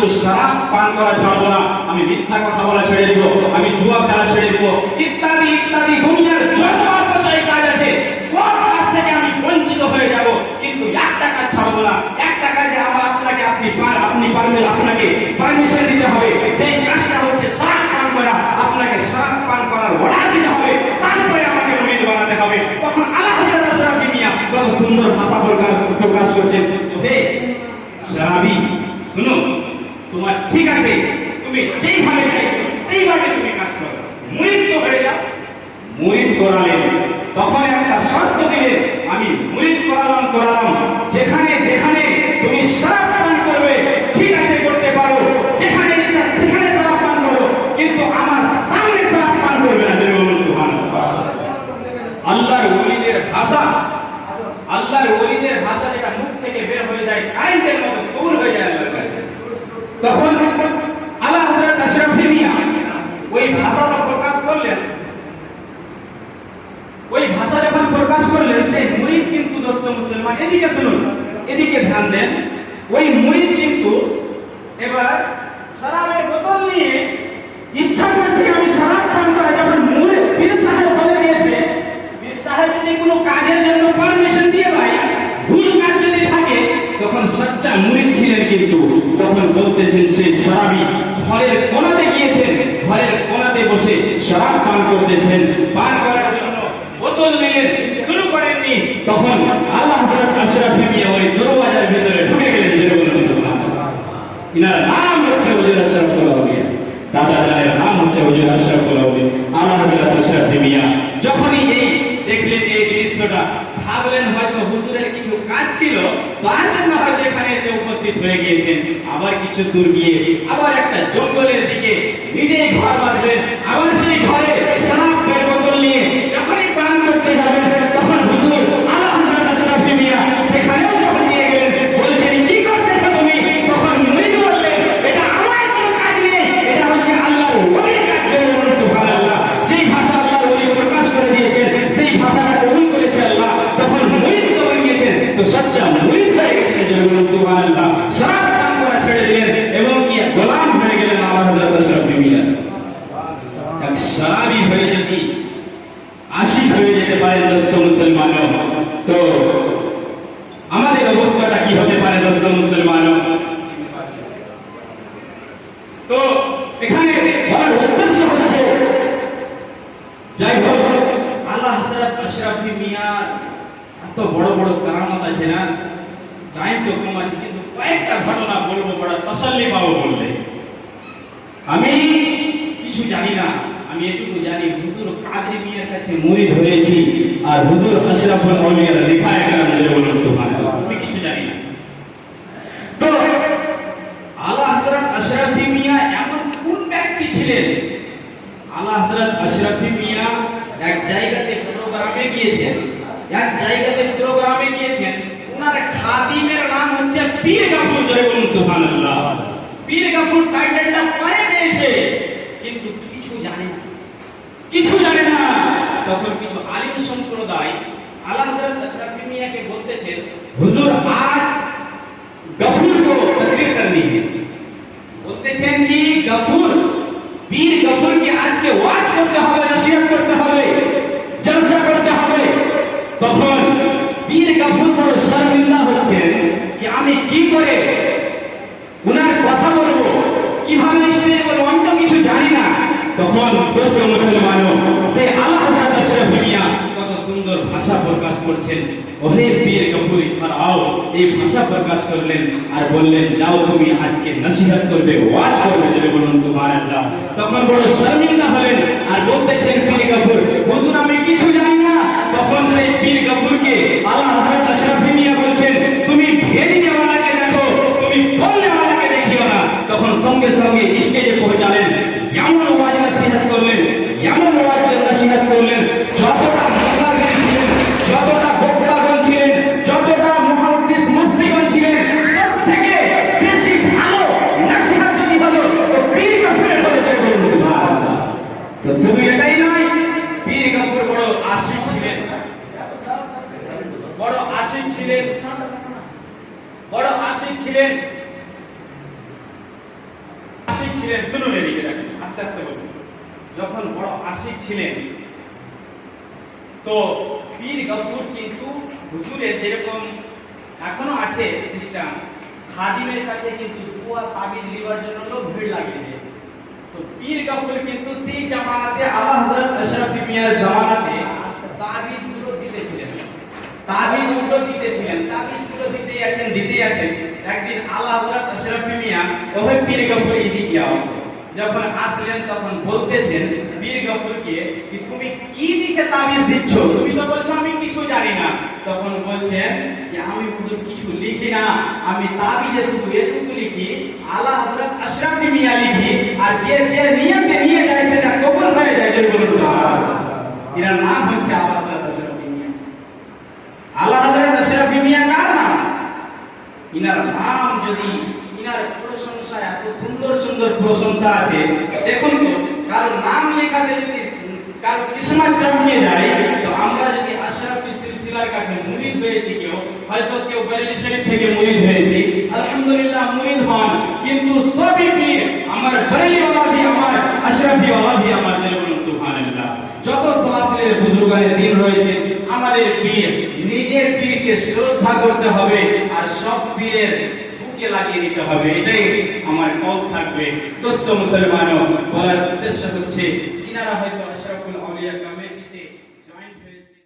কিন্তু শরাব পান করা ছাড়বো না, আমি মিথ্যা কথা বলা ছেড়ে দিব, আমি জুয়া খেলা ছেড়ে দিব, ইত্যাদি ইত্যাদি দুনিয়ার যত অপচয় কাজ আছে সব কাজ থেকে আমি বঞ্চিত হয়ে যাব, কিন্তু একটা কাজ ছাড়বো না। একটা কাজে আপনি পারবেন, আপনাকে পারমিশন দিতে হবে, যে কাজটা হচ্ছে শরাব পান করা, আপনাকে শরাব পান করার অর্ডার দিতে হবে, তারপরে আমাকে মুরিদ বানাতে হবে। তখন আল্লাহ হযরত আশরাফি মিয়া কত সুন্দর ভাষা প্রকাশ করছেন, হে শরাবি শুনো, তোমার ঠিক আছে, তুমি যেইভাবে চাইছো সেইভাবে তুমি কাজ করো, মুরিদ তো হয়ে যাও। মুরিদ করালেন, তখন একটা শর্ত দিলেন, আমি মুরিদ করালাম, যেখানে যেখানে তুমি শরাব পান করবে ঠিক আছে করতে পারো, যেখানে ইচ্ছা সেখানে শরাব পান করো, কিন্তু আমার সামনে শরাব পান করবে না। সুবহানাল্লাহ। আল্লাহর ওলিদের ভাষা যেটা মুখ থেকে বের হয়ে যায় কারেন্টের মতো কবুল হয়ে যায় আল্লাহর কাছে। তখন আল্লাহ হযরত আশরাফি মিয়া ওই ভাষা যখন প্রকাশ করলেন, সেই মুরিদ কিন্তু দোস্ত মুসলমান, এদিকে শুনুন, এদিকে ধ্যান দেন, ওই মুরিদ কিন্তু এবার শরাবের বোতল নিয়ে ইচ্ছা করছে আমি শরাব পান করা, যখন মুরিদ পীর সাহেব বলে দিয়েছে, পীর সাহেব যদি কোনো কাজের জন্য পারমিশন দিয়ে ভাই ভুল কাজ যদি থাকে, তখন সচ্চা মুরিদ ছিলেন, কিন্তু তখন বলতেছেন সেই শরাবি ঘরের কোণাতে গিয়েছেন, ঘরের কোণাতে বসে শরাব পান করতেছেন, পান করার জন্য বোতল নিলেন, শুরু করেননি, তখন আল্লাহ হযরত আশরাফি মিয়া ওই দরওয়াজার ভিতরে ঢুকে গেলেন। সুবহানাল্লাহ। ইনার নাম হচ্ছে হুজুর আশরাফুল আউলিয়া, দাদা জানের নাম হচ্ছে হুজুর আশরাফুল আউলিয়া আল্লাহ হযরত আশরাফি মিয়া। যখনই এই দেখলেন এই দৃশ্যটা, ভাবলেন হয়তো হুজুরের কিছু কাজ ছিল, তার জন্য হয়তো এখানে এসে উপস্থিত হয়ে গিয়েছেন। আবার কিছু দূর গিয়ে আবার একটা জঙ্গলের দিকে নিজেই ঘর বাঁধলেন, আবার সেই ঘরে শরাবের বোতল নিয়ে যখনই পান করতে যাবেন, তখন হুজুর আল্লাহ হযরত আশরাফি মিয়া সেখানেও পৌঁছে গেলেন, বলছেন কি করতেছো তুমি? তখন মুরিদ বললেন, এটা আমার কোনো কাজ নেই, এটা হচ্ছে আল্লাহর ওলির কাজ। সুবহানাল্লাহ। যেই ভাষা আল্লাহর ওলি প্রকাশ করে দিয়েছেন, সেই ভাষাটা কবুল করেছে আল্লাহ, তখন মুরিদ তো হয়েছেন, তো সচ্চা মুরিদ হয়ে গেছেন। সুবহানাল্লাহ। শরাব পান করা ছেড়ে দিলেন এবং কি গোলাম হয়ে গেলেন আল্লাহ হযরত আশরাফি মিয়া। এক শরাবি হয়ে যদি আশিক হয়ে যেতে পারে দোস্ত মুসলমান, তো আমাদের অবস্থাটা কি হতে পারে দোস্ত মুসলমান? তো এখানে বলার উদ্দেশ্য হচ্ছে, যাই হোক আল্লাহ হযরত আশরাফি মিয়া এত বড় বড় কারামত আছে না, টাইম তো কম আছে, কিন্তু কয়েকটা ঘটনা বলবো, বড় তসল্লি পাবো বললে। আমি কিছু জানি না, আমি এটুকু জানি হুজুর কাদরি মিয়ার কাছে মুরিদ হয়েছি, আর হুজুর আশরাফুল আউলিয়ার লেখা একরাম বলুন সুবহানাল্লাহ। আমি কিছু জানি না। তো আল্লাহ হযরত আশরাফি মিয়া এমন কোন ব্যক্তি ছিলেন? আল্লাহ হযরত আশরাফি মিয়া এক জায়গাতে প্রোগ্রামে গিয়েছেন, ওনার খাদিমের নাম হচ্ছে পীর গাফুর। জয় বলুন সুবহানাল্লাহ। পীর গাফুর টাইটেলটা পরে পেয়েছে, কিন্তু কিছু জানে না। তখন কিছু আলিম সম্প্রদায় আল্লাহ হযরত আশরাফি মিয়াকে বলতেছেন, হুজুর আজ गफूर को तकरीर करनी है। বলতেছেন কি গফুর, পীর গফুর কে আজকে ওয়াজ করতে হবে, নসিহত করতে হবে, জলসা করতে হবে। তখন পীর গফুর বড় শর্মিন্দা হচ্ছেন যে আমি কি করে উনার কথা বলবো, কিভাবে স্টেজে বলবো, আমি তো কিছু জানি না। তখন দোস্ত মুসলমানও সেই আল্লাহ হযরত আশরাফি মিয়া কত সুন্দর ভাষা প্রকাশ করছেন, ওহে পীর গফুর আও, এই ভাষা প্রকাশ করলেন আর বললেন যাও তুমি আজকে নসিহত করবে, ওয়াজ করবে। যদি বলুন সুবহানাল্লাহ। তখন বড় শর্মিন্দা হলেন আর বলতেছেন পীর গফুর, হুজুর আমি কিছু জানি না। তখন সেই পীর গফুরকে আল্লাহ হযরত আশরাফি মিয়া বলছেন, তুমি ভেরিয়ে ওয়ালাকে দেখো, তুমি বললে ওয়ালাকে দেখিও না। তখন সঙ্গে সঙ্গে স্টেজে পৌঁছালেন, এমন ওয়াজ নসিহত করলেন, এমন ওয়াজ নসিহত করলেন, যতটা মুসাফির ছিলেন, যতটা বক্তাগণ ছিলেন, যতটা মুহাদ্দিস মুফতিগণ ছিলেন, সব থেকে বেশি ভালো নসিহত যদি হলো তো পীর গফুরের হলো। যে বলুন সুবহানাল্লাহ। তো শুধু এটাই নয়, পীর গফুর বড় আশিক ছিলেন, বড় আশিক ছিলেন, বড় আশিক ছিলেন। ছিলেন, শুনুন এদিকে দেখেন, আস্তে আস্তে বলুন। যখন বড় আশিক ছিলেন, তো পীর গফুর কিন্তু হুজুরের যেরকম এখনো আছে সিস্টেম, খাদিমের কাছে কিন্তু দুয়া তাবিজ লিবার জন্য লোক ভিড় লাগিয়ে দেয়। তো পীর গফুর কিন্তু সেই জামানাতে আলা হযরত আশরাফি মিয়ার জামানাতে তাবিজগুলো দিতেছিলেন, তাবিজগুলো দিতেই আছেন। একদিন আলা হযরত আশরাফি মিয়া ওই পীর গফুর এদিকে আসে, যখন আসলেন তখন বলতেছেন পীর গফুরকে কি তুমি কি লিখে তাবিজ দিচ্ছ, তুমি তো বলছো আমি কিছু জানি না। তখন বলছেন যে আমি হুজুর কিছু লিখি না, আমি তাবিজে শুধু এটুকু লিখি আলা হযরত আশরাফি মিয়া লিখি, আর যে যে নিয়তে নিয়ে যায় সেটা কবুল হয়ে যায়। যে বলুন সুবহানাল্লাহ। এর নাম হচ্ছে আলা হযরত আশরাফি মিয়া। আলা হযরত আশরাফি মিয়া কার নাম? ইনার নাম যদি ইনার প্রশংসা, এত সুন্দর সুন্দর প্রশংসা আছে। দেখুন তো কারো নাম লেখাতে যদি কারো কিসমত চমকে যায়, তো আমরা যদি আশরাফি সিলসিলার কাছে মুরিদ হয়েছি, হয়তো কেউ বেরেলি শরীফ থেকে মুরিদ হয়েছি, আলহামদুলিল্লাহ মুরিদ হন, কিন্তু সবই পীর আমার বেরেলি ওয়ালা ভি আমার, আশরাফি ওয়ালা ভি আমার। যে বলুন সুবহানাল্লাহ। যত সালাসিলের বুজুর্গানে দিন রয়েছে, আমাদের পীর নিজের পীরকে শ্রদ্ধা করতে হবে আর সব পীরের বুকে লাগিয়ে দিতে হবে, এটাই আমার কল থাকবে। দোস্ত মুসলমানও, বলার উদ্দেশ্য হচ্ছে যিনারা হয়তো আশরাফুল আউলিয়া কমিটিতে জয়েন্ট হয়েছে।